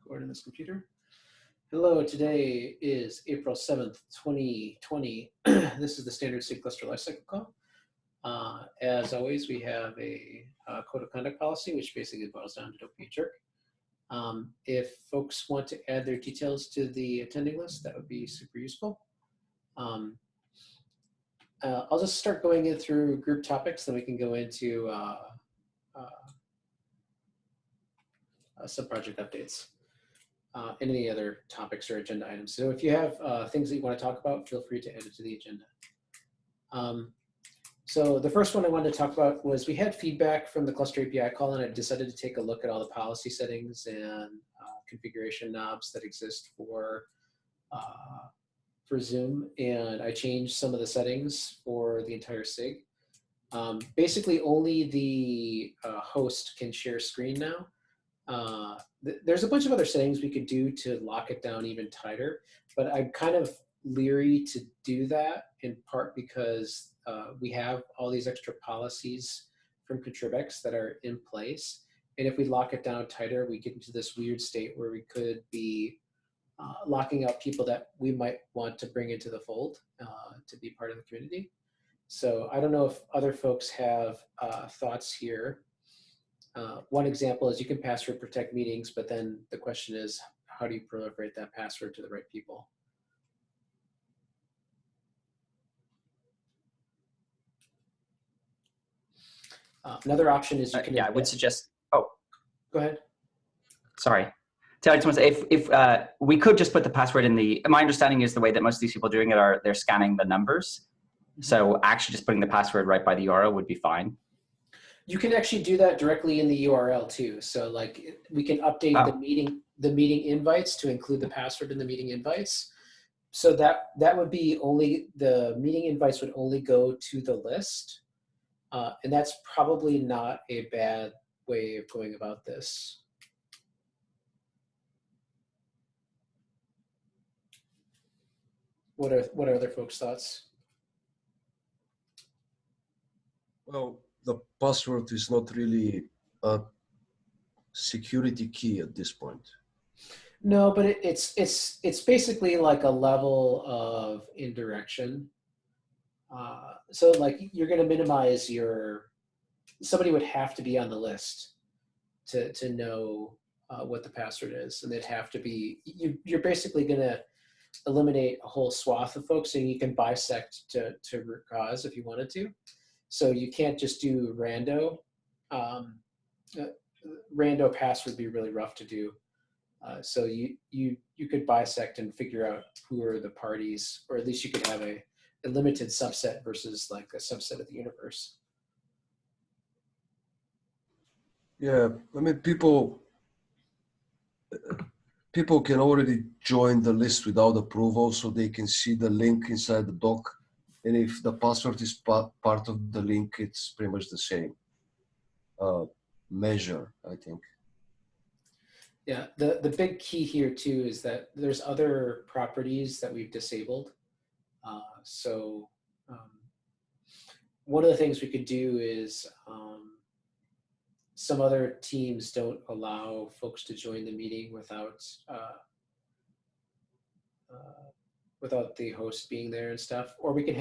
Recording this computer. Hello, today is April 7th, 2020. This is the standard SIG cluster lifecycle call. As always, we have a code of conduct policy, which basically boils down to don't be a jerk. If folks want to add their details to the attending list, that would be super useful. I'll just start going in through group topics, then we can go into some project updates. Any other topics or agenda items. So if you have things that you want to talk about, feel free to add it to the agenda. So the first one I wanted to talk about was we had feedback from the cluster API call, and I decided to take a look at all the policy settings and configuration knobs that exist for Zoom, and I changed some of the settings for the entire SIG. Basically, only the host can share screen now. There's a bunch of other settings we could do to lock it down even tighter, but I'm kind of leery to do that, in part because we have all these extra policies from Contribex that are in place. And if we lock it down tighter, we get into this weird state where we could be locking out people that we might want to bring into the fold to be part of the community. So I don't know if other folks have thoughts here. One example is you can password protect meetings, but then the question is, how do you proliferate that password to the right people? Another option is you can. Yeah, I would suggest. Oh, go ahead. Sorry. So I just want to say, if we could just put the password in the. My understanding is the way that most of these people are doing it are they're scanning the numbers. So actually, just putting the password right by the URL would be fine. You can actually do that directly in the URL too. So like we can update the meeting invites to include the password in the meeting invites. So that would be only, the meeting invites would only go to the list. And that's probably not a bad way of going about this. What are other folks' thoughts? Well, the password is not really a security key at this point. No, but it's basically like a level of indirection. So like you're going to minimize somebody would have to be on the list to know what the password is, and they'd have to be. You're basically going to eliminate a whole swath of folks, so you can bisect to root cause if you wanted to. So you can't just do rando. Rando pass would be really rough to do. So you could bisect and figure out who are the parties, or at least you could have a limited subset versus like a subset of the universe. Yeah, I mean, people can already join the list without approval, so they can see the link inside the doc. And if the password is part of the link, it's pretty much the same measure, I think. Yeah, the big key here too is that there's other properties that we've disabled. One of the things we could do is some other teams don't allow folks to join the meeting without the host being there and stuff. Or we could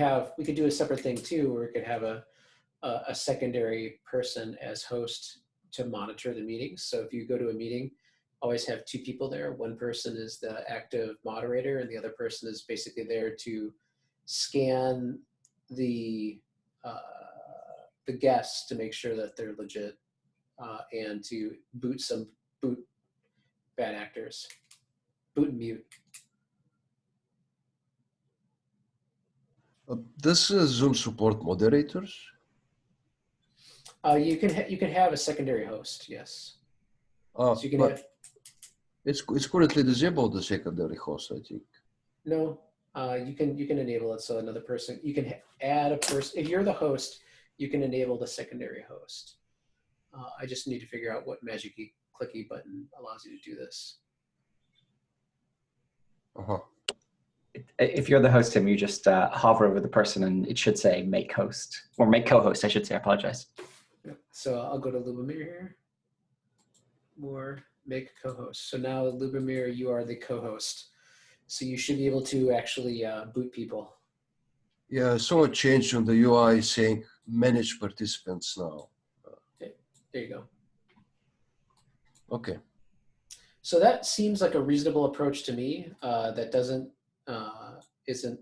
do a separate thing too, where we could have a secondary person as host to monitor the meetings. So if you go to a meeting, always have two people there. One person is the active moderator, and the other person is basically there to scan the guests to make sure that they're legit, and to boot bad actors, boot and mute. Does Zoom support moderators? You can have a secondary host, yes. So you can have. It's currently disabled, the secondary host, I think. No, you can enable it, so another person, you can add a person. If you're the host, you can enable the secondary host. I just need to figure out what magic clicky button allows you to do this. If you're the host, Tim, you just hover over the person and it should say make host, or make co-host, I should say, I apologize. So I'll go to Lubomir here. More make a co-host. So now, Lubomir, you are the co-host. So you should be able to actually boot people. Yeah, I saw a change on the UI saying manage participants now. Okay, there you go. Okay. So that seems like a reasonable approach to me. That isn't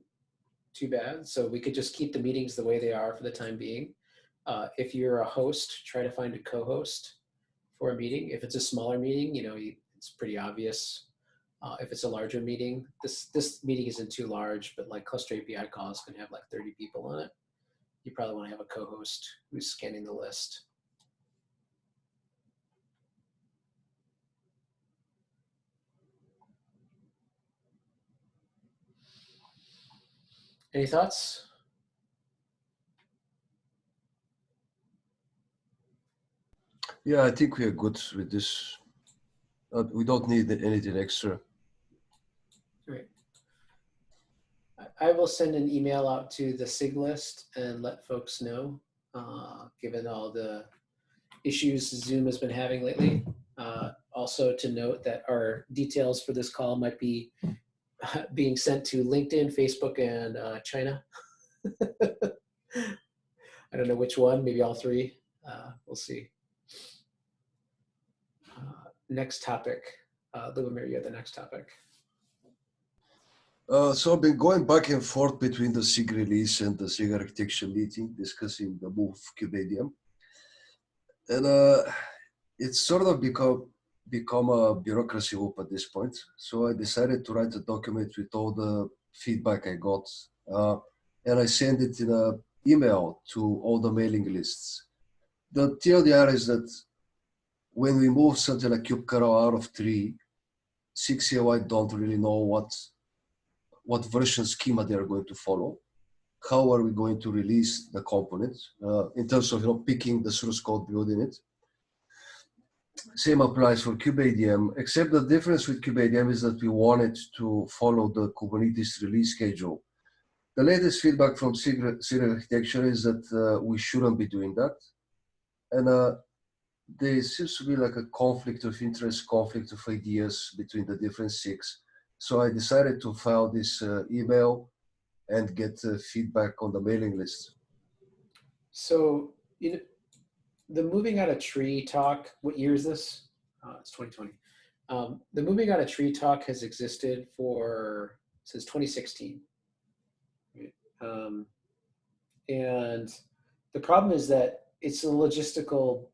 too bad. So we could just keep the meetings the way they are for the time being. If you're a host, try to find a co-host for a meeting. If it's a smaller meeting, it's pretty obvious. If it's a larger meeting, this meeting isn't too large, but like cluster API calls can have like 30 people on it. You probably want to have a co-host who's scanning the list. Any thoughts? Yeah, I think we are good with this. We don't need anything extra. Great. I will send an email out to the SIG list and let folks know, given all the issues Zoom has been having lately. Also to note that our details for this call might be being sent to LinkedIn, Facebook, and China. I don't know which one, maybe all three. We'll see. Next topic. Lubomir, you have the next topic. So I've been going back and forth between the SIG release and the SIG architecture meeting, discussing the move KubeADM. And it's sort of become a bureaucracy loop at this point. So I decided to write a document with all the feedback I got, and I sent it in an email to all the mailing lists. The TLDR is that when we move something like kubectl out of 3, 6 CLI don't really know what version schema they are going to follow. How are we going to release the component in terms of picking the source code, building it. Same applies for KubeADM, except the difference with KubeADM is that we wanted to follow the Kubernetes release schedule. The latest feedback from SIG architecture is that we shouldn't be doing that. And there seems to be like a conflict of interest, conflict of ideas between the different SIGs. So I decided to file this email and get feedback on the mailing list. So the moving out of tree talk, what year is this? It's 2020. The moving out of tree talk has existed since 2016. And the problem is that it's a logistical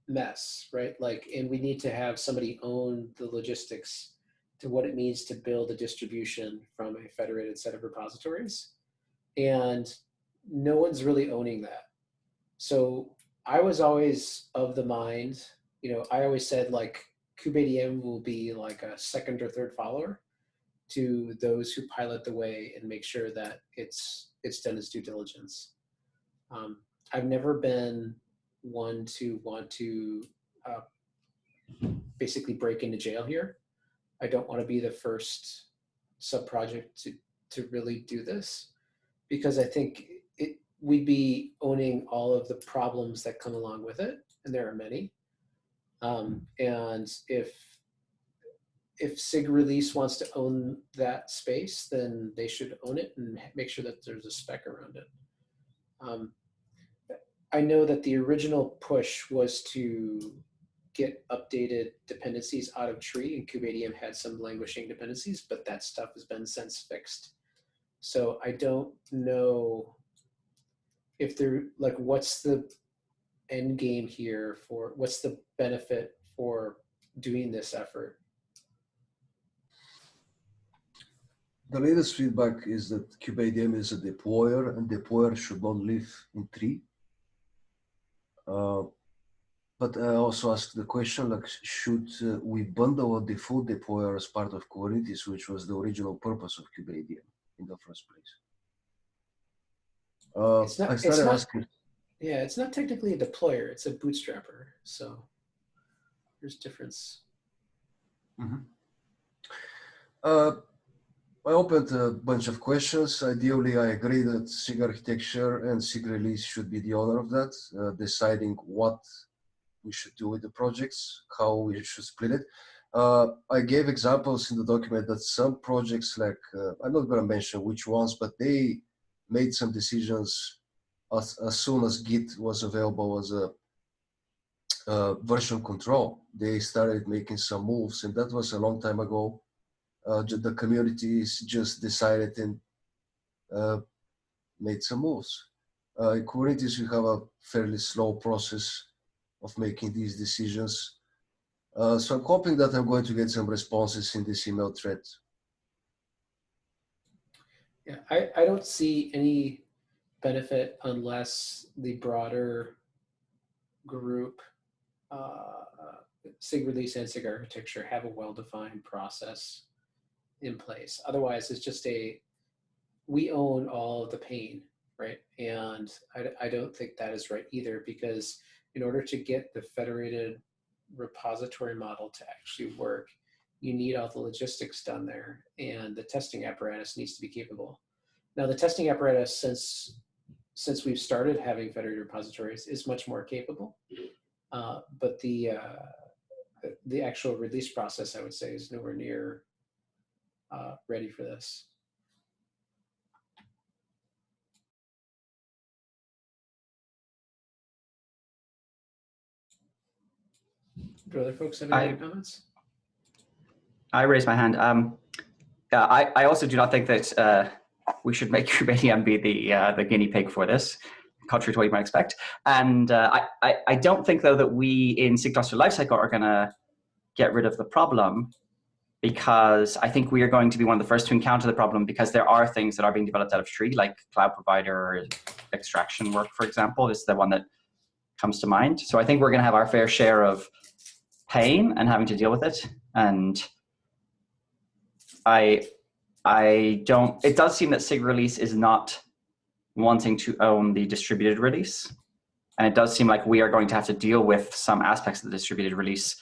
mess, right? And we need to have somebody own the logistics to what it means to build a distribution from a federated set of repositories. And no one's really owning that. So I was always of the mind, I always said KubeADM will be like a second or third follower to those who pilot the way and make sure that it's done its due diligence. I've never been one to want to basically break into jail here. I don't want to be the first sub-project to really do this, because I think we'd be owning all of the problems that come along with it, and there are many. And if SIG release wants to own that space, then they should own it and make sure that there's a spec around it. I know that the original push was to get updated dependencies out of tree, and KubeADM had some languishing dependencies, but that stuff has been since fixed. So I don't know if what's the end game here what's the benefit for doing this effort? The latest feedback is that KubeADM is a deployer, and deployer should not live in tree. But I also asked the question, should we bundle a default deployer as part of Kubernetes, which was the original purpose of KubeADM in the first place? It's not technically a deployer, it's a bootstrapper. So there's difference. Mm-hmm. I opened a bunch of questions. Ideally, I agree that SIG architecture and SIG release should be the owner of that, deciding what we should do with the projects, how we should split it. I gave examples in the document that some projects, like I'm not going to mention which ones, but they made some decisions as soon as Git was available as a version control. They started making some moves, and that was a long time ago. The communities just decided and made some moves. In Kubernetes, we have a fairly slow process of making these decisions. So I'm hoping that I'm going to get some responses in this email thread. Yeah, I don't see any benefit unless the broader group, SIG release and SIG architecture, have a well-defined process in place. Otherwise, it's just we own all of the pain, right? And I don't think that is right either, because in order to get the federated repository model to actually work, you need all the logistics done there, and the testing apparatus needs to be capable. Now, the testing apparatus, since we've started having federated repositories, is much more capable, but the actual release process, I would say, is nowhere near ready for this. Do other folks have any comments? I raised my hand. I also do not think that we should make Kubernetes be the guinea pig for this, contrary to what you might expect. And I don't think, though, that we in SIG cluster lifecycle are going to get rid of the problem, because I think we are going to be one of the first to encounter the problem, because there are things that are being developed out of tree, like cloud provider extraction work, for example, is the one that comes to mind. So I think we're going to have our fair share of pain and having to deal with it. And it does seem that SIG release is not wanting to own the distributed release. And it does seem like we are going to have to deal with some aspects of the distributed release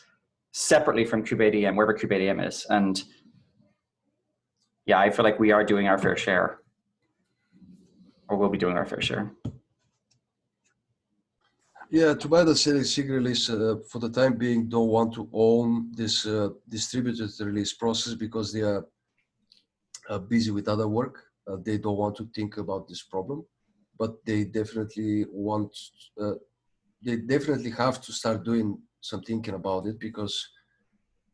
separately from kubeadm, wherever kubeadm is. And yeah, I feel like we are doing our fair share, or will be doing our fair share. Yeah, to buy the SIG release, for the time being, don't want to own this distributed release process, because they are busy with other work. They don't want to think about this problem, but they definitely want, they definitely have to start doing some thinking about it, because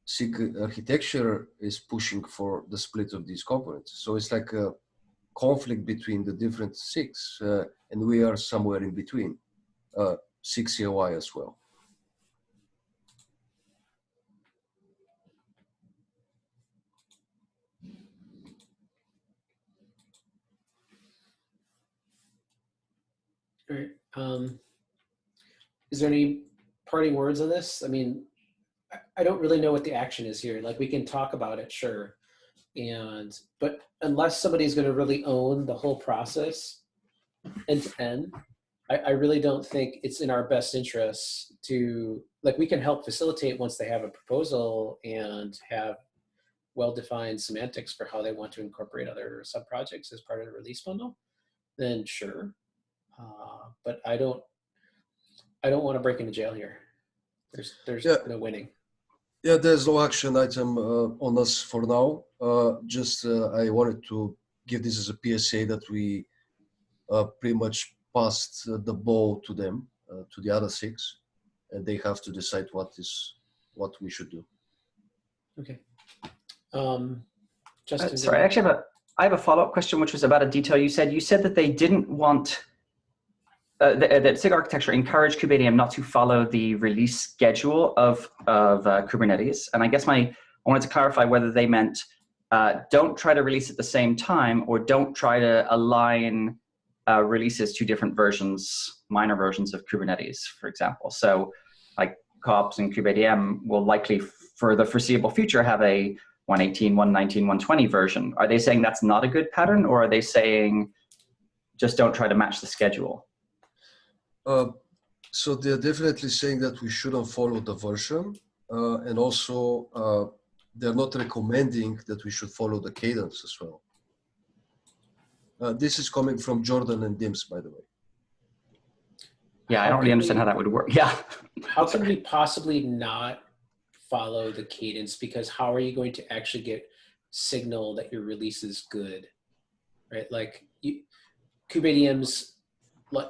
SIG architecture is pushing for the split of these components. So it's like a conflict between the different SIGs, and we are somewhere in between, SIG COI as well. All right. Is there any parting words on this? I mean, I don't really know what the action is here. Like, we can talk about it, sure. But unless somebody's going to really own the whole process end to end, I really don't think it's in our best interest to, like, we can help facilitate once they have a proposal and have well-defined semantics for how they want to incorporate other sub-projects as part of the release bundle, then sure. But I don't want to break into jail here. There's no winning. Yeah, there's no action item on us for now. I wanted to give this as a PSA that we pretty much passed the ball to them, to the other SIGs, and they have to decide what we should do. Okay. Justin, sorry, I have a follow-up question, which was about a detail you said. You said that they didn't want that SIG architecture encouraged kubeadm not to follow the release schedule of Kubernetes. And I guess I wanted to clarify whether they meant don't try to release at the same time, or don't try to align releases to different versions, minor versions of Kubernetes, for example. So like COPS and kubeadm will likely, for the foreseeable future, have a 118, 119, 120 version. Are they saying that's not a good pattern, or are they saying just don't try to match the schedule? So they're definitely saying that we shouldn't follow the version, and also they're not recommending that we should follow the cadence as well. This is coming from Jordan and Dims, by the way. Yeah, I don't really understand how that would work. Yeah. How can we possibly not follow the cadence, because how are you going to actually get signal that your release is good, right? Like kubeadium's,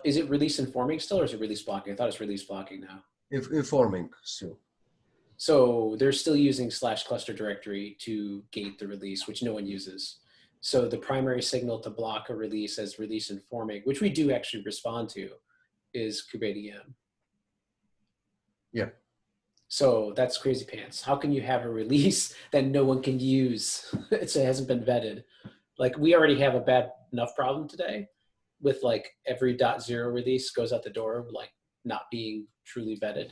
is it release informing still, or is it release blocking? I thought it's release blocking now. Informing still. So they're still using /cluster directory to gate the release, which no one uses. So the primary signal to block a release as release informing, which we do actually respond to, is kubeadium. Yeah. So that's crazy pants. How can you have a release that no one can use? It hasn't been vetted. Like, we already have a bad enough problem today with like every .0 release goes out the door, like not being truly vetted.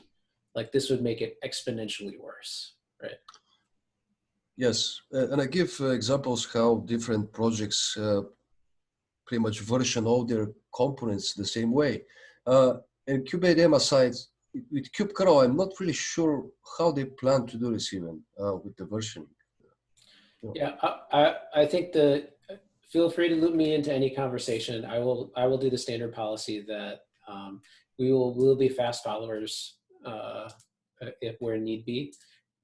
Like, this would make it exponentially worse, right? Yes, and I give examples how different projects pretty much version all their components the same way. And kubeadm aside, with kubectl, I'm not really sure how they plan to do this even with the versioning. Yeah, I think feel free to loop me into any conversation. I will do the standard policy that we'll be fast followers if where need be,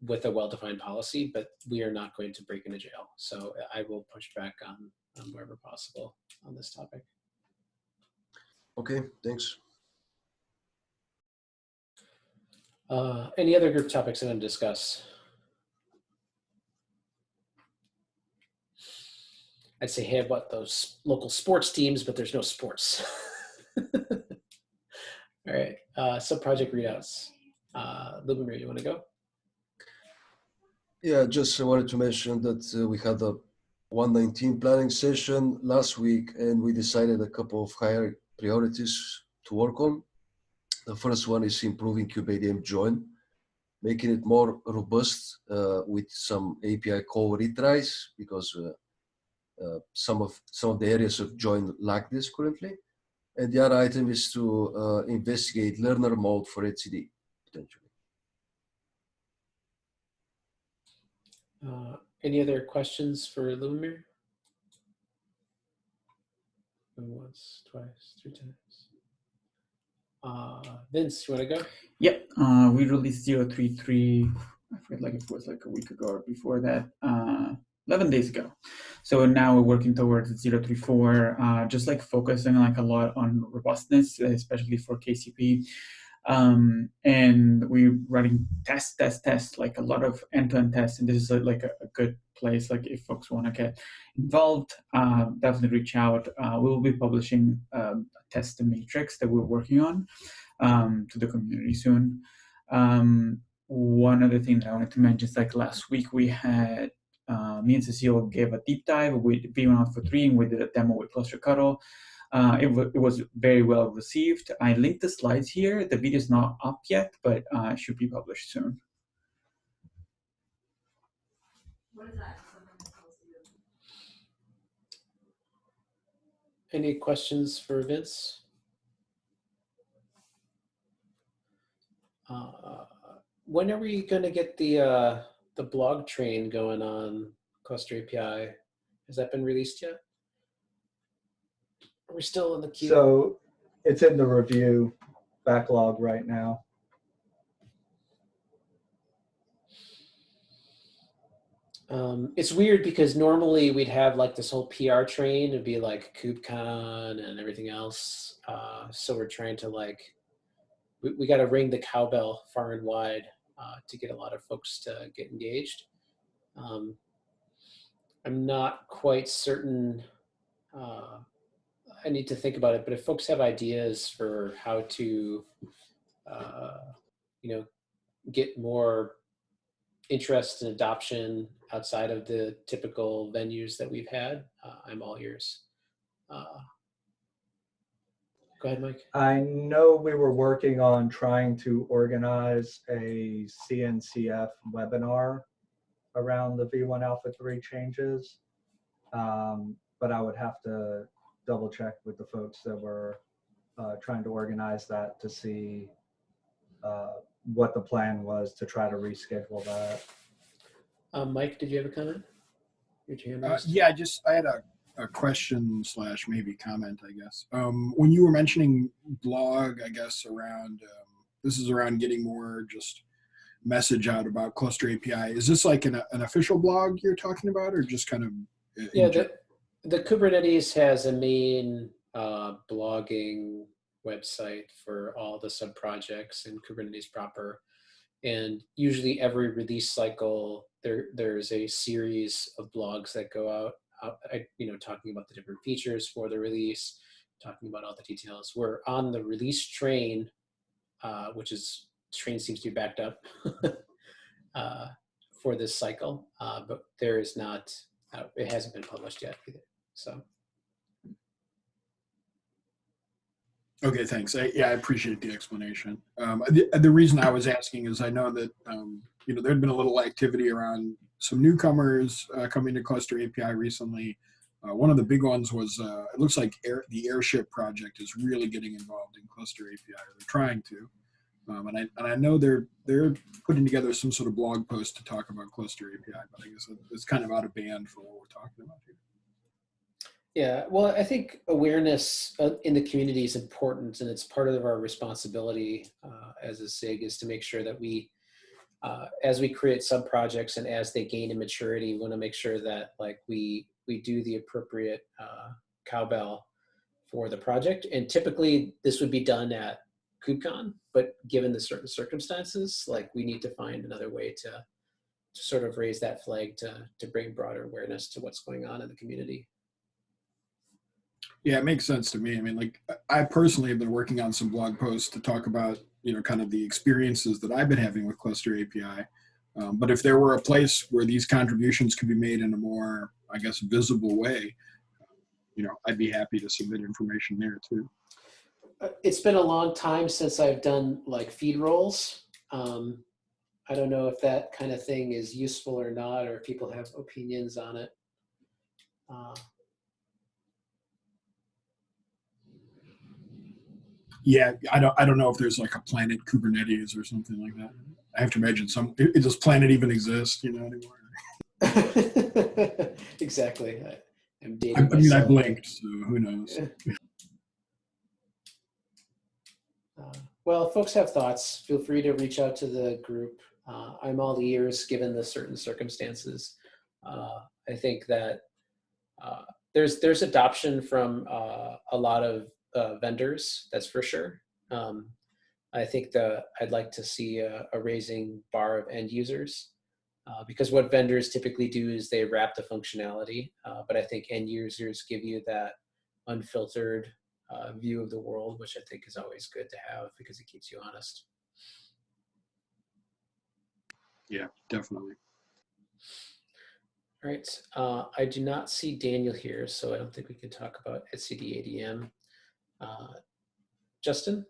with a well-defined policy, but we are not going to break into jail. So I will push back on wherever possible on this topic. Okay, thanks. Any other group topics I want to discuss? I'd say, hey, about those local sports teams, but there's no sports. All right, sub-project readouts. Lubomir, you want to go? Yeah, just wanted to mention that we had a 119 planning session last week, and we decided a couple of higher priorities to work on. The first one is improving kubeadium join, making it more robust with some API call retries, because some of the areas of join lack this currently. And the other item is to investigate learner mode for etcd potentially. Any other questions for Lubomir? Once, twice, 3 times. Vince, you want to go? Yep, we released 033, I forget, like it was like a week ago or before that, 11 days ago. So now we're working towards 034, just like focusing like a lot on robustness, especially for KCP. And we're running tests, like a lot of end-to-end tests, and this is like a good place. Like, if folks want to get involved, definitely reach out. We will be publishing a test matrix that we're working on to the community soon. One other thing that I wanted to mention is, like, last week we had me and Cecile gave a deep dive with V1 Alpha 3, and we did a demo with Cluster Cuddle. It was very well received. I linked the slides here. The video is not up yet, but it should be published soon. What is that? Any questions for Vince? When are we going to get the blog train going on Cluster API? Has that been released yet? Are we still in the queue? So it's in the review backlog right now. It's weird because normally we'd have like this whole PR train. It'd be like KubeCon and everything else. So we're trying to like, we got to ring the cowbell far and wide to get a lot of folks to get engaged. I'm not quite certain. I need to think about it, but if folks have ideas for how to, get more interest and adoption outside of the typical venues that we've had, I'm all ears. Go ahead, Mike. I know we were working on trying to organize a CNCF webinar around the V1 Alpha 3 changes, but I would have to double check with the folks that were trying to organize that to see what the plan was to try to reschedule that. Mike, did you have a comment? Yeah, I had a question / maybe comment, I guess. When you were mentioning blog, I guess around, this is around getting more just message out about Cluster API. Is this like an official blog you're talking about, or just kind of? Yeah, the Kubernetes has a main blogging website for all the sub projects in Kubernetes proper, and usually every release cycle there's a series of blogs that go out, talking about the different features for the release, talking about all the details. We're on the release train, train seems to be backed up for this cycle, but there is not. It hasn't been published yet either. So. Okay, thanks. I appreciate the explanation. The reason I was asking is I know that there had been a little activity around some newcomers coming to Cluster API recently. One of the big ones was it looks like the Airship project is really getting involved in Cluster API. They're trying to, and I know they're putting together some sort of blog post to talk about Cluster API, but I guess it's kind of out of band for what we're talking about here. Yeah, well, I think awareness in the community is important, and it's part of our responsibility as a SIG is to make sure that we, as we create sub projects and as they gain in maturity, we want to make sure that we do the appropriate cowbell for the project. And typically, this would be done at KubeCon, but given the certain circumstances, we need to find another way to sort of raise that flag to bring broader awareness to what's going on in the community. Yeah, it makes sense to me. I mean, I personally have been working on some blog posts to talk about, kind of the experiences that I've been having with Cluster API. But if there were a place where these contributions could be made in a more, I guess, visible way, I'd be happy to submit information there too. It's been a long time since I've done feed rolls. I don't know if that kind of thing is useful or not, or if people have opinions on it. Yeah, I don't know if there's a Planet Kubernetes or something like that. I have to imagine does Planet even exist, anymore? Exactly. I'm dating I mean, myself. I blinked, so who knows? Well, if folks have thoughts, feel free to reach out to the group. I'm all ears given the certain circumstances. I think that there's adoption from a lot of vendors, that's for sure. I think I'd like to see a raising bar of end users because what vendors typically do is they wrap the functionality, but I think end users give you that unfiltered view of the world, which I think is always good to have because it keeps you honest. Yeah, definitely. All right, I do not see Daniel here, so I don't think we can talk about etcd ADM. Justin?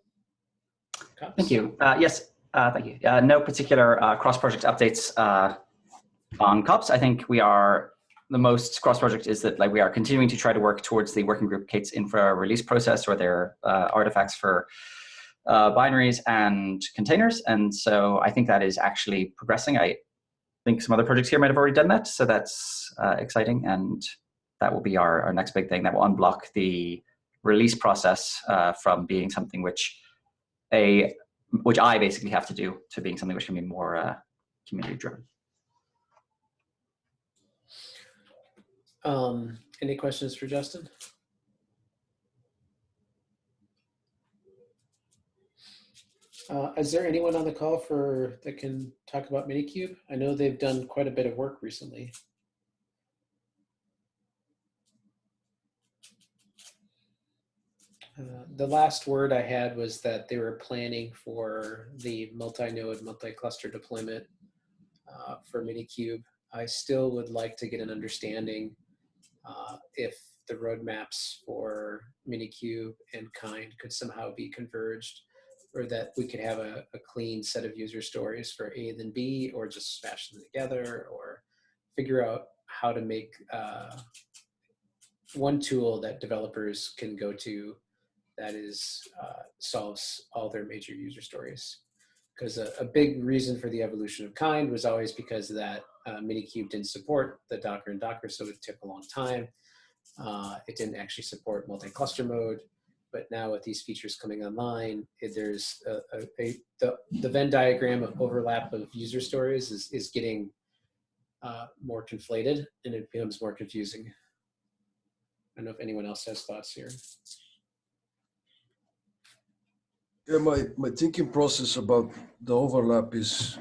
Cops? Thank you. Yes, thank you. No particular cross-project updates on COPS. I think the most cross-project is that we are continuing to try to work towards the working group Kate's infra release process or their artifacts for binaries and containers. And so I think that is actually progressing. I think some other projects here might have already done that. So that's exciting. And that will be our next big thing that will unblock the release process from being something which I basically have to do to being something which can be more community driven. Any questions for Justin? Is there anyone on the call that can talk about Minikube? I know they've done quite a bit of work recently. The last word I had was that they were planning for the multi-node, multi-cluster deployment for Minikube. I still would like to get an understanding if the roadmaps for Minikube and Kind could somehow be converged, or that we could have a clean set of user stories for A then B, or just smash them together, or figure out how to make one tool that developers can go to that solves all their major user stories. Because a big reason for the evolution of Kind was always because that Minikube didn't support the Docker and Docker, so it took a long time. It didn't actually support multi-cluster mode, but now with these features coming online, there's the Venn diagram of overlap of user stories is getting more conflated, and it becomes more confusing. I don't know if anyone else has thoughts here. Yeah, my thinking process about the overlap is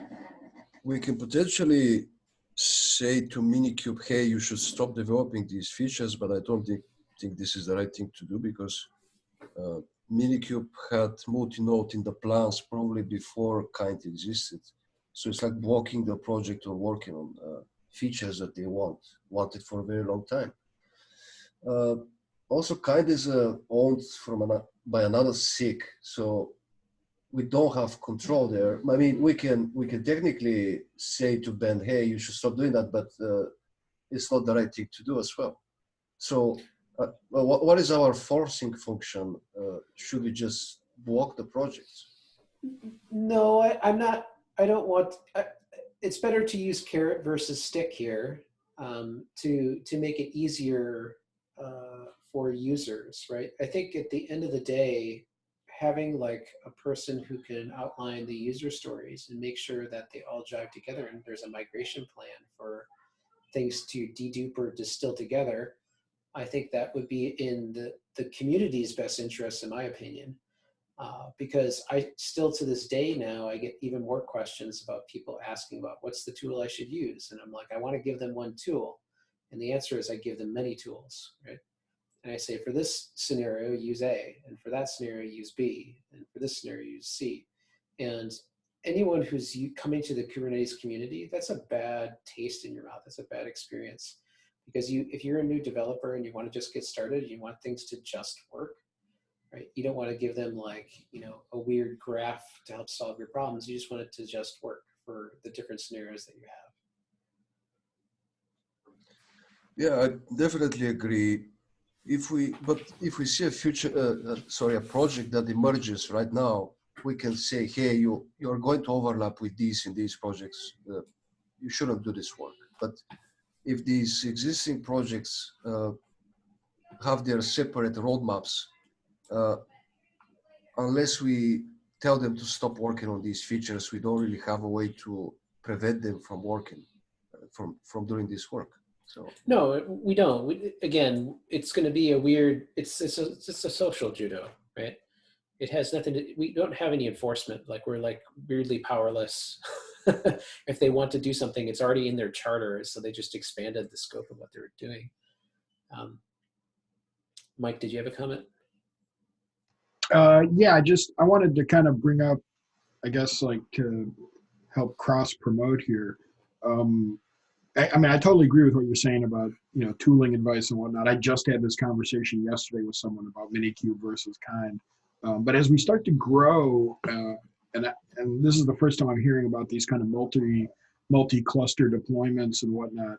we can potentially say to Minikube, hey, you should stop developing these features, but I don't think this is the right thing to do, because Minikube had multi-node in the plans probably before kind existed. So it's like blocking the project or working on features that they wanted for a very long time. Also, kind is owned by another SIG, so we don't have control there. I mean, we can technically say to Ben, hey, you should stop doing that, but it's not the right thing to do as well. So what is our forcing function? Should we just block the project? No, I'm not. I don't want. It's better to use carrot versus stick here, to make it easier for users, right? I think at the end of the day, having like a person who can outline the user stories and make sure that they all jive together, and there's a migration plan for things to dedupe or distill together, I think that would be in the community's best interest, in my opinion. Because I still to this day now, I get even more questions about people asking about what's the tool I should use. And I'm like, I want to give them one tool. And the answer is I give them many tools, right? And I say, for this scenario, use A, and for that scenario, use B, and for this scenario, use C. And anyone who's coming to the Kubernetes community, that's a bad taste in your mouth. That's a bad experience. Because if you're a new developer and you want to just get started, you want things to just work, right? You don't want to give them like, a weird graph to help solve your problems. You just want it to just work for the different scenarios that you have. Yeah, I definitely agree. If we see a project that emerges right now, we can say, hey, you're going to overlap with these in these projects. You shouldn't do this work. But if these existing projects have their separate roadmaps, unless we tell them to stop working on these features, we don't really have a way to prevent them from working, from doing this work. So no, we don't. Again, it's going to be a weird. It's a social judo, right? It has nothing to. We don't have any enforcement. Like we're like weirdly powerless. If they want to do something, it's already in their charter, so they just expanded the scope of what they're doing. Mike, did you have a comment? Yeah, I wanted to kind of bring up, I guess, like to help cross promote here. I mean, I totally agree with what you're saying about, tooling advice and whatnot. I just had this conversation yesterday with someone about Minikube versus Kind. But as we start to grow, and this is the first time I'm hearing about these kind of multi-cluster deployments and whatnot,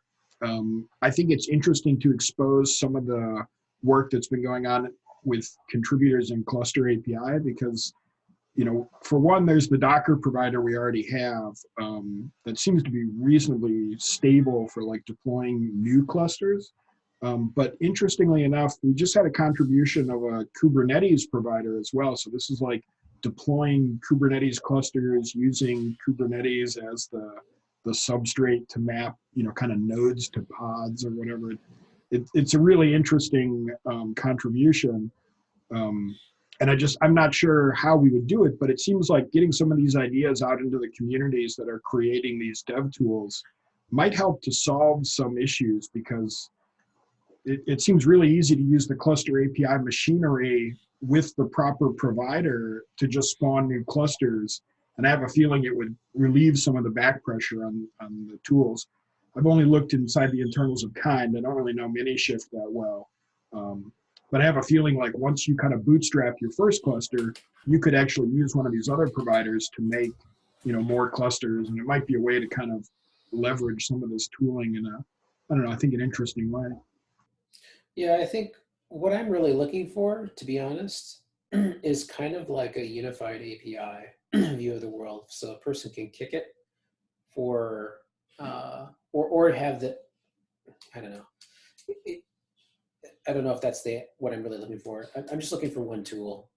I think it's interesting to expose some of the work that's been going on with contributors in Cluster API, because for one, there's the Docker provider we already have that seems to be reasonably stable for like deploying new clusters. But interestingly enough, we just had a contribution of a Kubernetes provider as well. So this is like deploying Kubernetes clusters using Kubernetes as the substrate to map, kind of nodes to pods or whatever. It's a really interesting contribution. And I'm not sure how we would do it, but it seems like getting some of these ideas out into the communities that are creating these dev tools might help to solve some issues, because it seems really easy to use the cluster API machinery with the proper provider to just spawn new clusters. And I have a feeling it would relieve some of the back pressure on the tools. I've only looked inside the internals of Kind. I don't really know Minishift that well. But I have a feeling like once you kind of bootstrap your first cluster, you could actually use one of these other providers to make, more clusters. And it might be a way to kind of leverage some of this tooling in I think an interesting way. Yeah, I think what I'm really looking for, to be honest, is kind of like a unified API view of the world. So a person can kick it for, or have the, I don't know. I don't know if that's what I'm really looking for. I'm just looking for one tool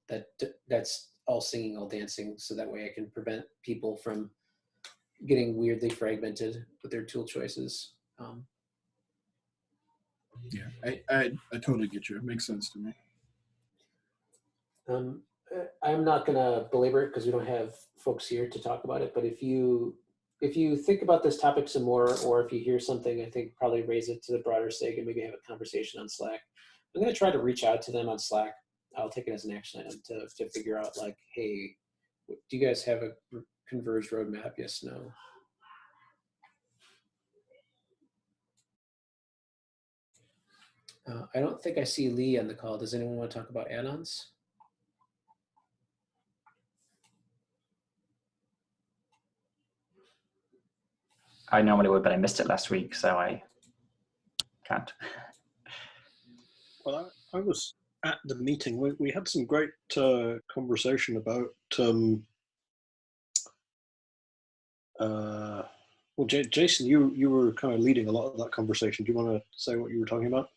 that's all singing, all dancing, so that way I can prevent people from getting weirdly fragmented with their tool choices. Yeah, I totally get you. It makes sense to me. I'm not going to belabor it because we don't have folks here to talk about it. But if you think about this topic some more, or if you hear something, I think probably raise it to the broader SIG and maybe have a conversation on Slack. I'm going to try to reach out to them on Slack. I'll take it as an action item to figure out, like, hey, do you guys have a converged roadmap? Yes, no. I don't think I see Lee on the call. Does anyone want to talk about add-ons? I normally would, but I missed it last week, so I can't. Well, I was at the meeting. We had some great conversation about. Well, Jason, you were kind of leading a lot of that conversation. Do you want to say what you were talking about?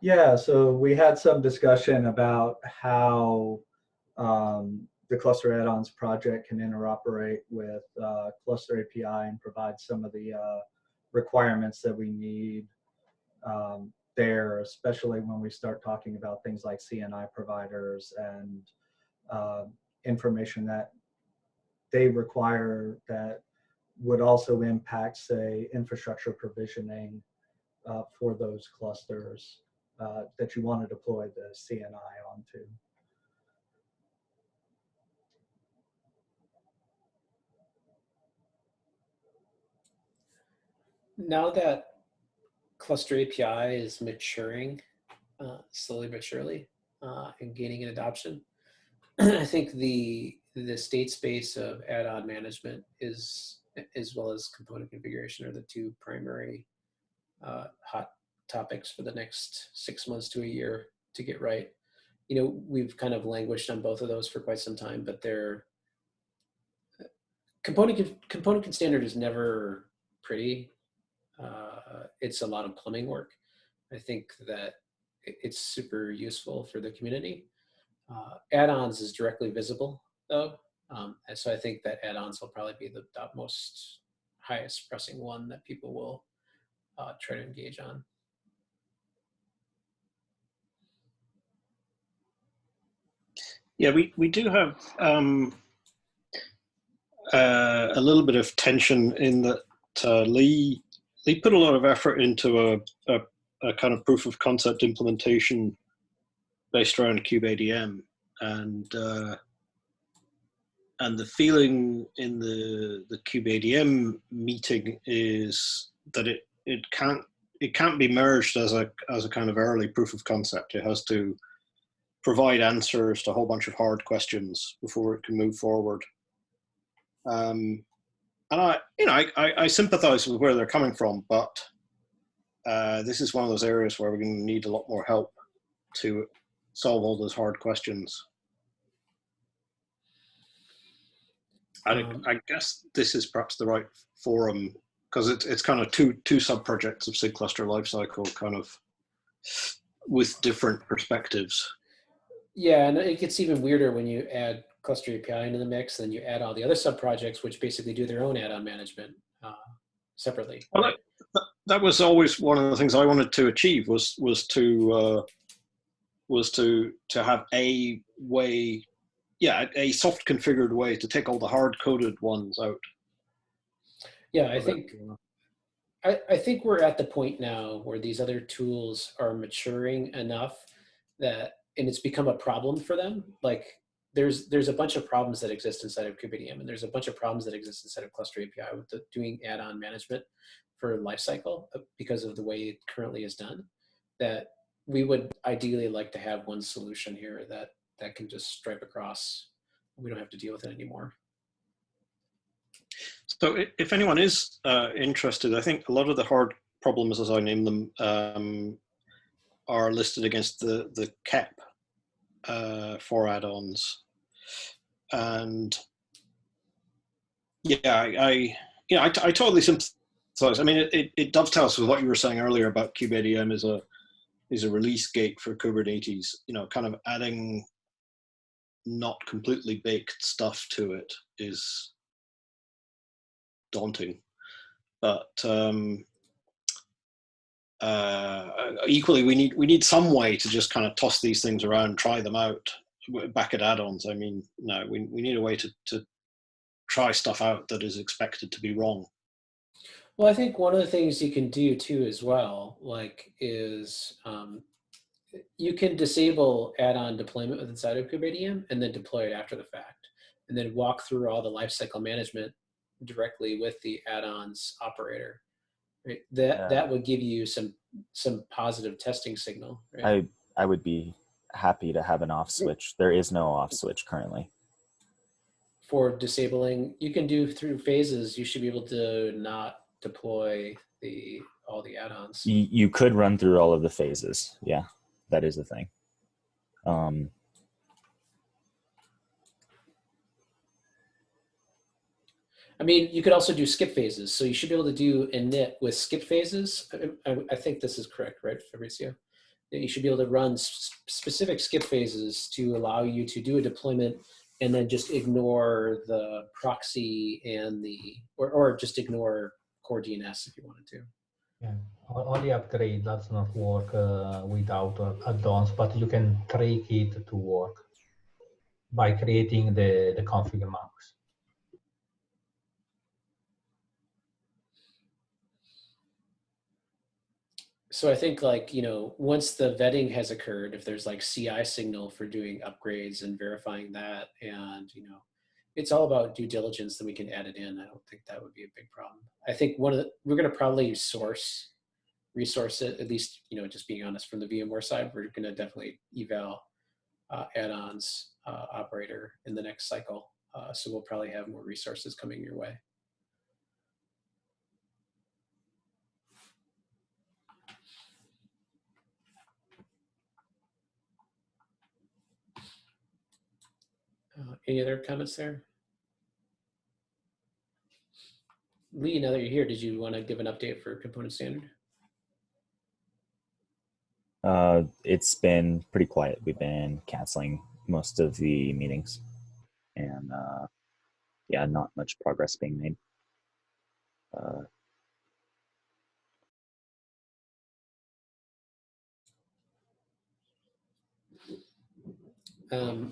Yeah, so we had some discussion about how the Cluster Add-ons project can interoperate with Cluster API and provide some of the requirements that we need there, especially when we start talking about things like CNI providers and information that they require that would also impact, say, infrastructure provisioning for those clusters that you want to deploy the CNI onto. Now that Cluster API is maturing slowly but surely and gaining an adoption, I think the state space of add-on management is, as well as component configuration, are the two primary hot topics for the next 6 months to a year to get right. You know, we've kind of languished on both of those for quite some time, but they're component standard is never pretty. It's a lot of plumbing work. I think that it's super useful for the community. Add-ons is directly visible though. And so I think that add-ons will probably be the most highest pressing one that people will try to engage on. Yeah, we do have a little bit of tension in that Lee put a lot of effort into a kind of proof of concept implementation based around kubeadm, and the feeling in the kubeadm meeting is that it can't be merged as a kind of early proof of concept. It has to provide answers to a whole bunch of hard questions before it can move forward. And I sympathize with where they're coming from, but this is one of those areas where we're going to need a lot more help to solve all those hard questions. I guess this is perhaps the right forum, because it's kind of two sub-projects of SIG cluster lifecycle, kind of with different perspectives. Yeah, and it gets even weirder when you add Cluster API into the mix, then you add all the other sub-projects, which basically do their own add-on management separately. Well, right? That was always one of the things I wanted to achieve, was to have a way, a soft configured way to take all the hard coded ones out. Yeah, I think we're at the point now where these other tools are maturing enough that, and it's become a problem for them. Like there's a bunch of problems that exist inside of kubeadm, and there's a bunch of problems that exist inside of Cluster API with doing add-on management for lifecycle because of the way it currently is done, that we would ideally like to have one solution here that can just stripe across. We don't have to deal with it anymore. So if anyone is interested, I think a lot of the hard problems, as I name them, are listed against the CAP for add-ons. And I totally sympathize thoughts. I mean, it dovetails with what you were saying earlier about kubeadm is a release gate for Kubernetes. You know, kind of adding not completely baked stuff to it is daunting, but equally we need some way to just kind of toss these things around, try them out, back at add-ons. I mean, no, we need a way to try stuff out that is expected to be wrong. Well, I think one of the things you can do too as well, like is you can disable add-on deployment inside of kubeadm and then deploy it after the fact, and then walk through all the lifecycle management directly with the add-ons operator. Right? That would give you some positive testing signal. Right? I would be happy to have an off switch. There is no off switch currently. For disabling, you can do through phases. You should be able to not deploy all the add-ons. You could run through all of the phases. Yeah, that is a thing. I mean, you could also do skip phases. So you should be able to do init with skip phases. I think this is correct, right, Fabrizio? You should be able to run specific skip phases to allow you to do a deployment and then just ignore the proxy and or just ignore core DNS if you wanted to. Yeah, only upgrade does not work without add-ons, but you can trick it to work by creating the config maps. So I think, like, you know, once the vetting has occurred, if there's like CI signal for doing upgrades and verifying that, and, you know, it's all about due diligence, then we can add it in. I don't think that would be a big problem. I think we're going to probably resource it, at least, you know, just being honest, from the VMware side, we're going to definitely eval add-ons operator in the next cycle. So we'll probably have more resources coming your way. Any other comments there? Lee, now that you're here, did you want to give an update for component standard? It's been pretty quiet. We've been canceling most of the meetings, and yeah, not much progress being made.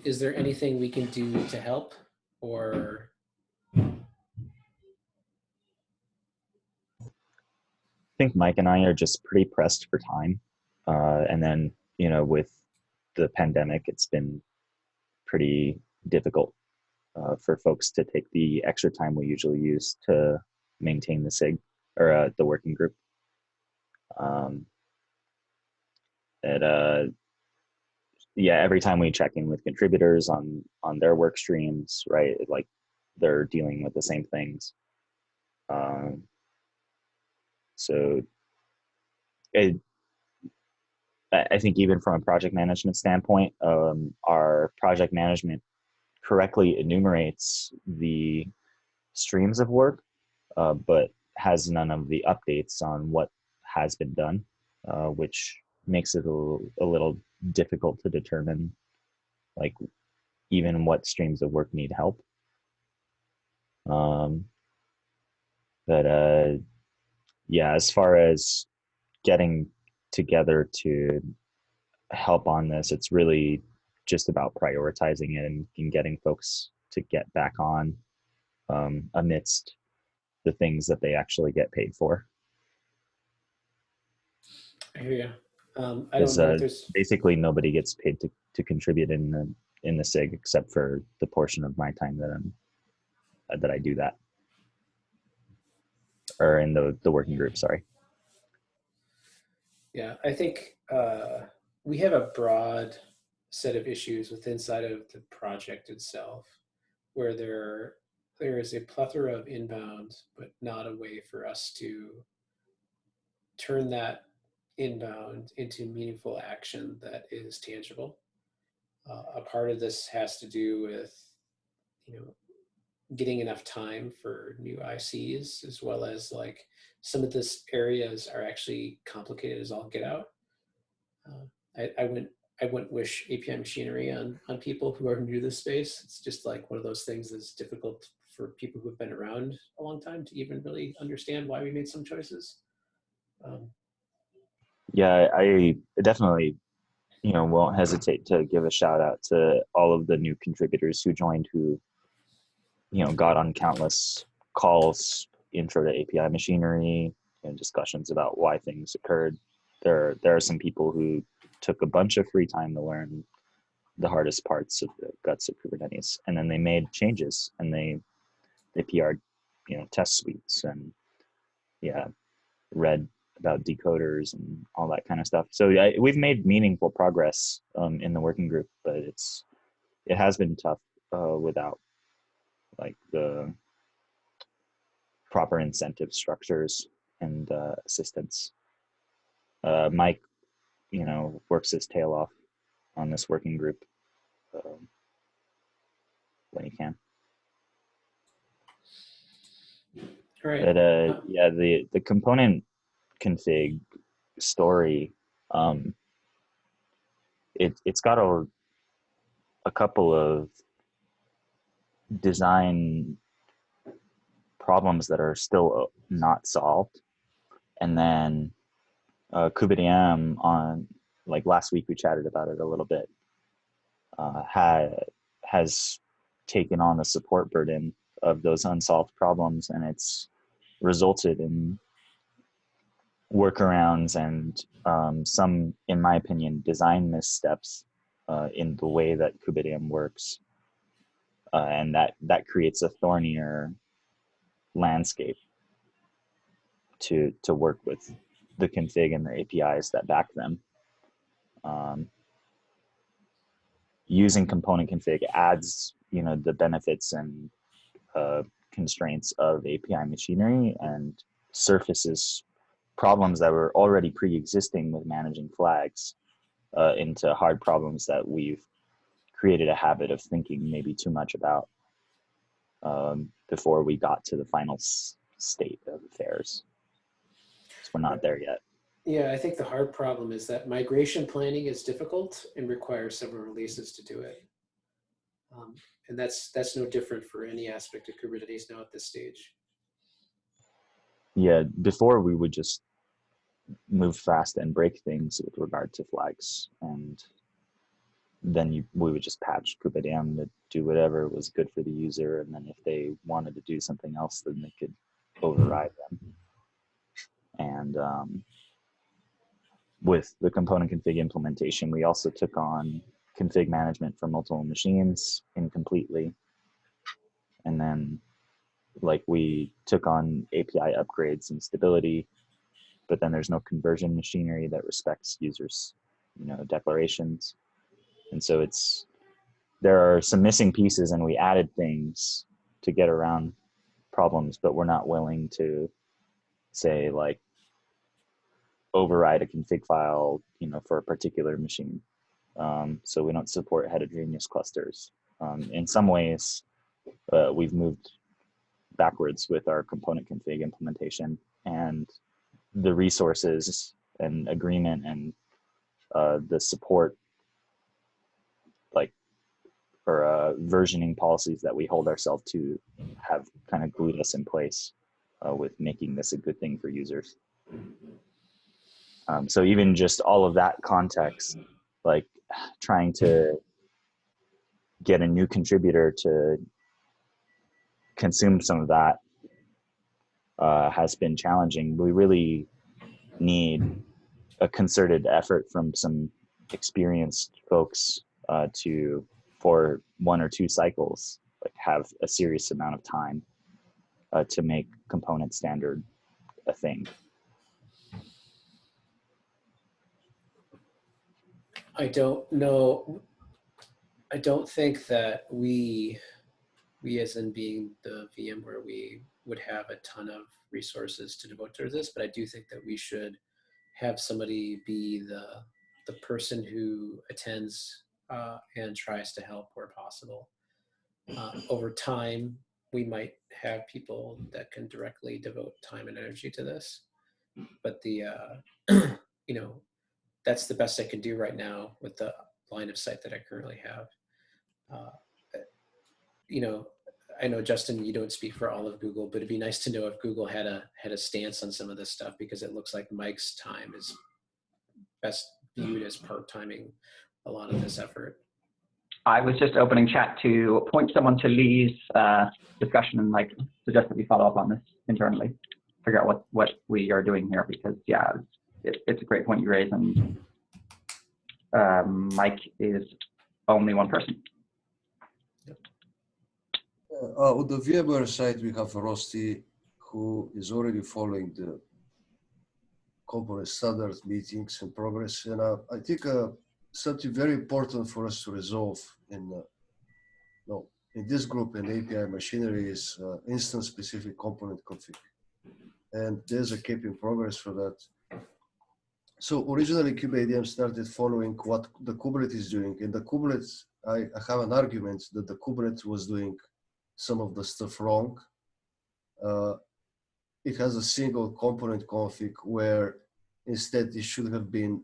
Is there anything we can do to help, or? I think Mike and I are just pretty pressed for time. And then, you know, with the pandemic, it's been pretty difficult for folks to take the extra time we usually use to maintain the SIG or the working group. Yeah, every time we check in with contributors on their work streams, right, like they're dealing with the same things. So I think even from a project management standpoint, our project management correctly enumerates the streams of work, but has none of the updates on what has been done, which makes it a little difficult to determine, like, even what streams of work need help. But yeah, as far as getting together to help on this, it's really just about prioritizing it and getting folks to get back on amidst the things that they actually get paid for. I hear you. I don't know if there's basically nobody gets paid to contribute in the SIG except for the portion of my time that I do that, or in the working group. Sorry. Yeah, I think we have a broad set of issues inside of the project itself, where there is a plethora of inbound, but not a way for us to turn that inbound into meaningful action that is tangible. A part of this has to do with, you know, getting enough time for new ICs, as well as like some of this areas are actually complicated as all get out. I wouldn't wish API machinery on people who are new to this space. It's just like one of those things that's difficult for people who've been around a long time to even really understand why we made some choices. Yeah, I definitely, won't hesitate to give a shout out to all of the new contributors who joined, who, got on countless calls, intro to API machinery, and discussions about why things occurred. There are some people who took a bunch of free time to learn the hardest parts of the guts of Kubernetes, and then they made changes, and they PR'd, test suites, and read about decoders and all that kind of stuff. So we've made meaningful progress in the working group, but it has been tough without like the proper incentive structures and assistance. Mike, works his tail off on this working group when he can. Right. But the component config story, it's got a couple of design problems that are still not solved. And then KubeADM, on like last week we chatted about it a little bit, has taken on the support burden of those unsolved problems, and it's resulted in workarounds and some, in my opinion, design missteps in the way that KubeADM works, and that creates a thornier landscape to work with the config and the APIs that back them. Using component config adds, the benefits and constraints of API machinery, and surfaces problems that were already pre-existing with managing flags into hard problems that we've created a habit of thinking maybe too much about before we got to the final state of affairs. So we're not there yet. Yeah, I think the hard problem is that migration planning is difficult and requires several releases to do it. And that's no different for any aspect of Kubernetes now at this stage. Yeah, before we would just move fast and break things with regard to flags, and then we would just patch KubeADM to do whatever was good for the user, and then if they wanted to do something else, then they could override them. And with the component config implementation, we also took on config management for multiple machines incompletely. And then we took on API upgrades and stability, but then there's no conversion machinery that respects users, declarations. And so there are some missing pieces, and we added things to get around problems, but we're not willing to say override a config file, for a particular machine. So we don't support heterogeneous clusters. In some ways, we've moved backwards with our component config implementation, and the resources and agreement and the support, or versioning policies that we hold ourselves to, have kind of glued us in place with making this a good thing for users. So even just all of that context, trying to get a new contributor to consume some of that has been challenging. We really need a concerted effort from some experienced folks for 1 or 2 cycles, have a serious amount of time to make component standard a thing. I don't know. I don't think that we as in being the VM, where we would have a ton of resources to devote to this, but I do think that we should have somebody be the person who attends and tries to help where possible. Over time, we might have people that can directly devote time and energy to this. But the, you know, that's the best I can do right now with the line of sight that I currently have. You know, I know, Justin, you don't speak for all of Google, but it'd be nice to know if Google had a stance on some of this stuff, because it looks like Mike's time is best viewed as part-timing a lot of this effort. I was just opening chat to point someone to Lee's discussion and like suggest that we follow up on this internally, figure out what we are doing here, because yeah, it's a great point you raise, and Mike is only one person. On the VMware side, we have Rusty, who is already following the component standard meetings in progress. And I think something very important for us to resolve in this group in API machinery is instance-specific component config. And there's a KP in progress for that. So originally, kubeadm started following what the Kubernetes is doing. In the Kubernetes, I have an argument that the Kubernetes was doing some of the stuff wrong. It has a single component config where instead it should have been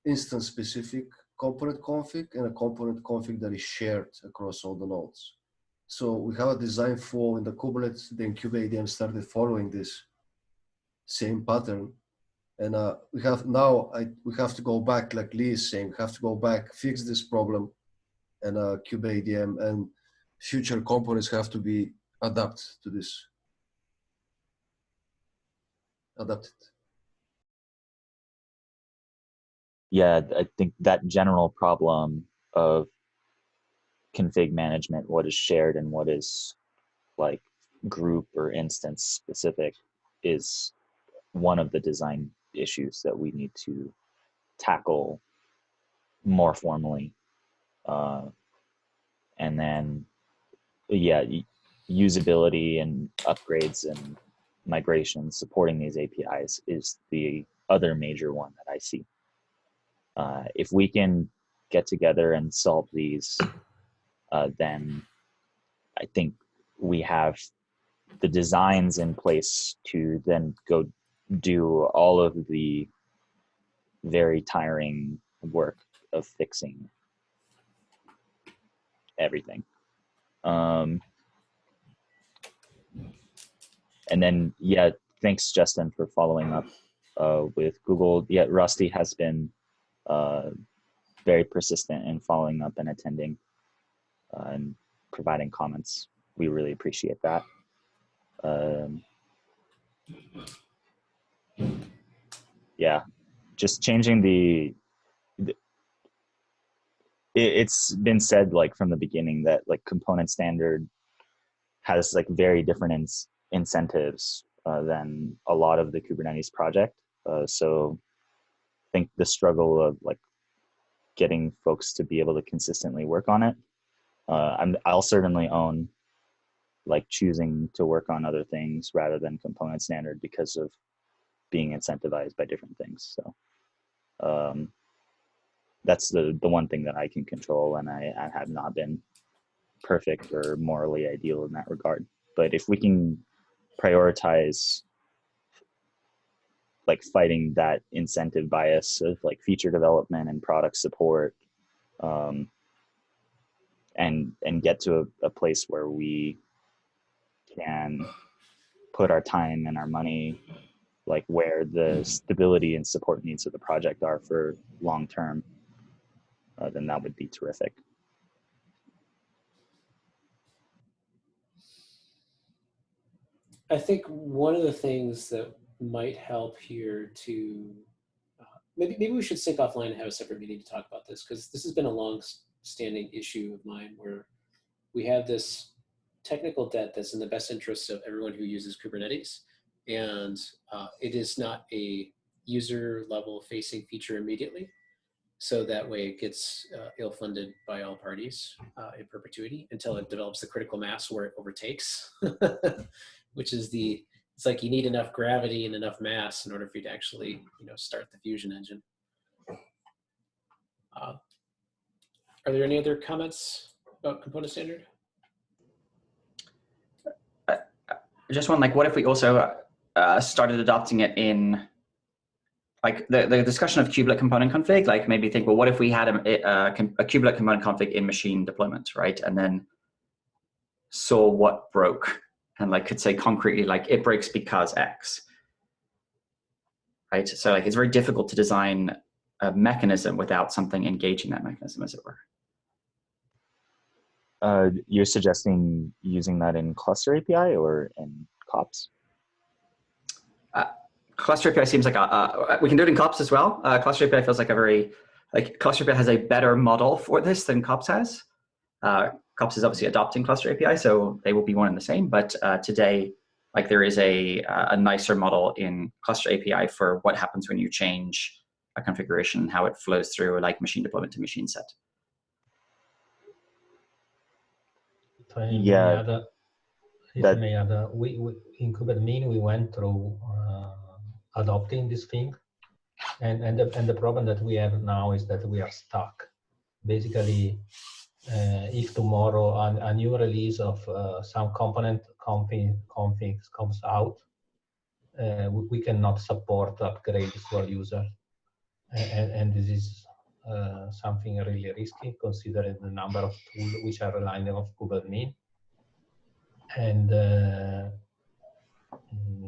instance-specific component config and a component config that is shared across all the nodes. So we have a design flaw in the Kubernetes, then kubeadm started following this same pattern. And we have to go back, like Lee is saying, we have to go back, fix this problem, and kubeadm and future components have to be adapted to this. Adapted. Yeah, I think that general problem of config management, what is shared and what is like group or instance specific, is one of the design issues that we need to tackle more formally. And then, yeah, usability and upgrades and migrations supporting these APIs is the other major one that I see. If we can get together and solve these, then I think we have the designs in place to then go do all of the very tiring work of fixing everything. And then, yeah, thanks, Justin, for following up with Google. Yeah, Rusty has been very persistent in following up and attending and providing comments. We really appreciate that. Yeah, just changing it's been said like from the beginning that like component standard has like very different incentives than a lot of the Kubernetes project. So I think the struggle of like getting folks to be able to consistently work on it. I'll certainly own like choosing to work on other things rather than component standard because of being incentivized by different things. So that's the one thing that I can control, and I have not been perfect or morally ideal in that regard. But if we can prioritize like fighting that incentive bias of like feature development and product support, and get to a place where we can put our time and our money like where the stability and support needs of the project are for long term, then that would be terrific. I think one of the things that might help here to maybe we should sync offline and have a separate meeting to talk about this, because this has been a long-standing issue of mine where we have this technical debt that's in the best interests of everyone who uses Kubernetes, and it is not a user-level facing feature immediately. So that way it gets ill-funded by all parties in perpetuity until it develops the critical mass where it overtakes, which is it's like you need enough gravity and enough mass in order for you to actually, start the fusion engine. Are there any other comments about component standard? just one, like, what if we also started adopting it in, like, the discussion of kubelet component config, like maybe think, well, what if we had a kubelet component config in machine deployment, right? And then saw what broke and like could say concretely, like, it breaks because X, right? So like, it's very difficult to design a mechanism without something engaging that mechanism, as it were. You're suggesting using that in cluster API or in COPS? Cluster API seems like we can do it in COPS as well. Cluster API feels like Cluster API has a better model for this than COPS has. COPS is obviously adopting Cluster API, so they will be one and the same. But today, like, there is a nicer model in Cluster API for what happens when you change a configuration and how it flows through, like, machine deployment to machine set. Yeah, we in Kubernetes we went through adopting this thing, and the problem that we have now is that we are stuck. Basically, if tomorrow a new release of some component config comes out, we cannot support upgrades for users, and this is something really risky considering the number of tools which are relying on Kubernetes. And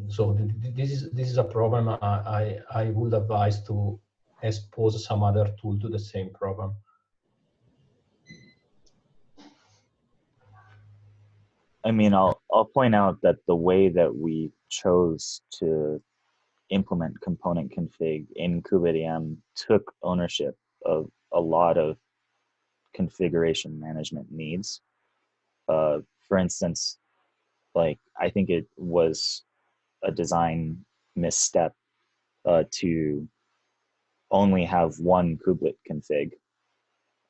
so this is a problem. I would advise to expose some other tool to the same problem. I mean, I'll point out that the way that we chose to implement component config in kubeadm took ownership of a lot of configuration management needs. For instance, like, I think it was a design misstep to only have one kubelet config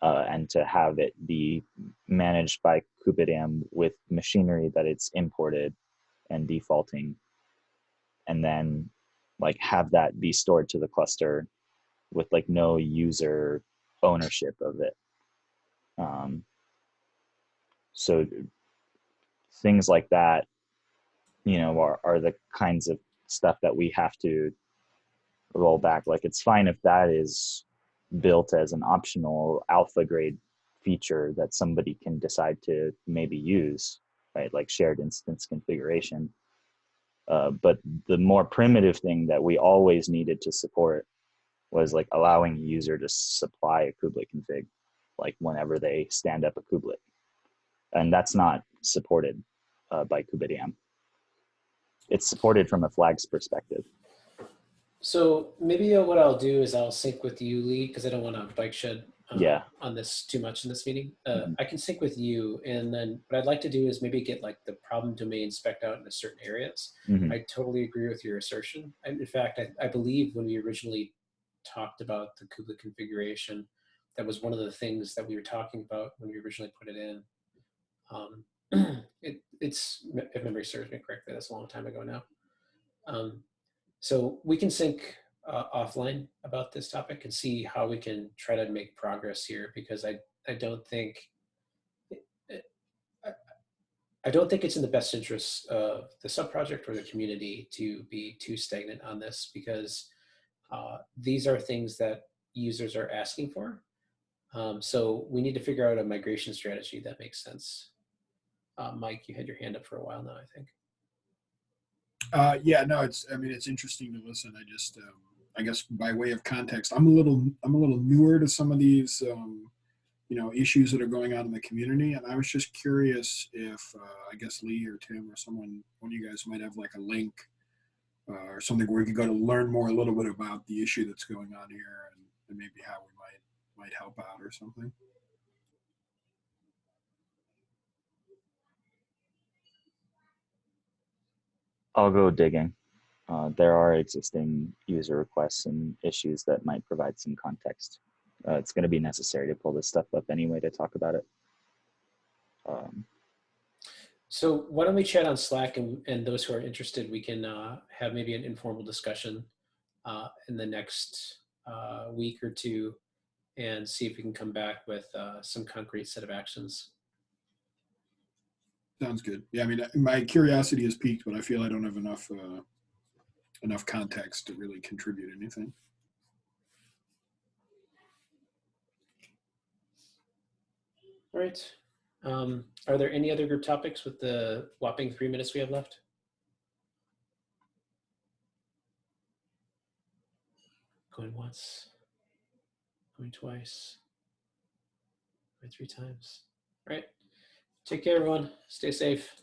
and to have it be managed by kubeadm with machinery that it's imported and defaulting, and then like have that be stored to the cluster with like no user ownership of it. So things like that, you know, are the kinds of stuff that we have to roll back. Like, it's fine if that is built as an optional alpha grade feature that somebody can decide to maybe use, right? Like shared instance configuration. But the more primitive thing that we always needed to support was like allowing a user to supply a kubelet config, like whenever they stand up a kubelet. And that's not supported by kubeadm. It's supported from a flags perspective. So maybe what I'll do is I'll sync with you, Lee, because I don't want to bike shed on this too much in this meeting. I can sync with you, and then what I'd like to do is maybe get like the problem domain spec'd out into certain areas. I totally agree with your assertion. In fact, I believe when we originally talked about the kubelet configuration, that was one of the things that we were talking about when we originally put it in. It's, if memory serves me correctly, that's a long time ago now. So we can sync offline about this topic and see how we can try to make progress here, because I don't think it's in the best interest of the sub-project or the community to be too stagnant on this, because these are things that users are asking for. So we need to figure out a migration strategy that makes sense. Mike, you had your hand up for a while now, I think. Yeah, no, it's interesting to listen. I just, I guess by way of context, I'm a little newer to some of these, issues that are going on in the community. And I was just curious if, I guess Lee or Tim or one of you guys might have like a link or something where we could go to learn more a little bit about the issue that's going on here, and maybe how we might help out or something. I'll go digging. There are existing user requests and issues that might provide some context. It's going to be necessary to pull this stuff up anyway to talk about it. So why don't we chat on Slack, and those who are interested, we can have maybe an informal discussion in the next week or two, and see if we can come back with some concrete set of actions. Sounds good. Yeah, I mean, my curiosity is piqued, but I feel I don't have enough context to really contribute anything. All right. Are there any other group topics with the whopping 3 minutes we have left? Going once, going twice, going 3 times. All right. Take care, everyone. Stay safe.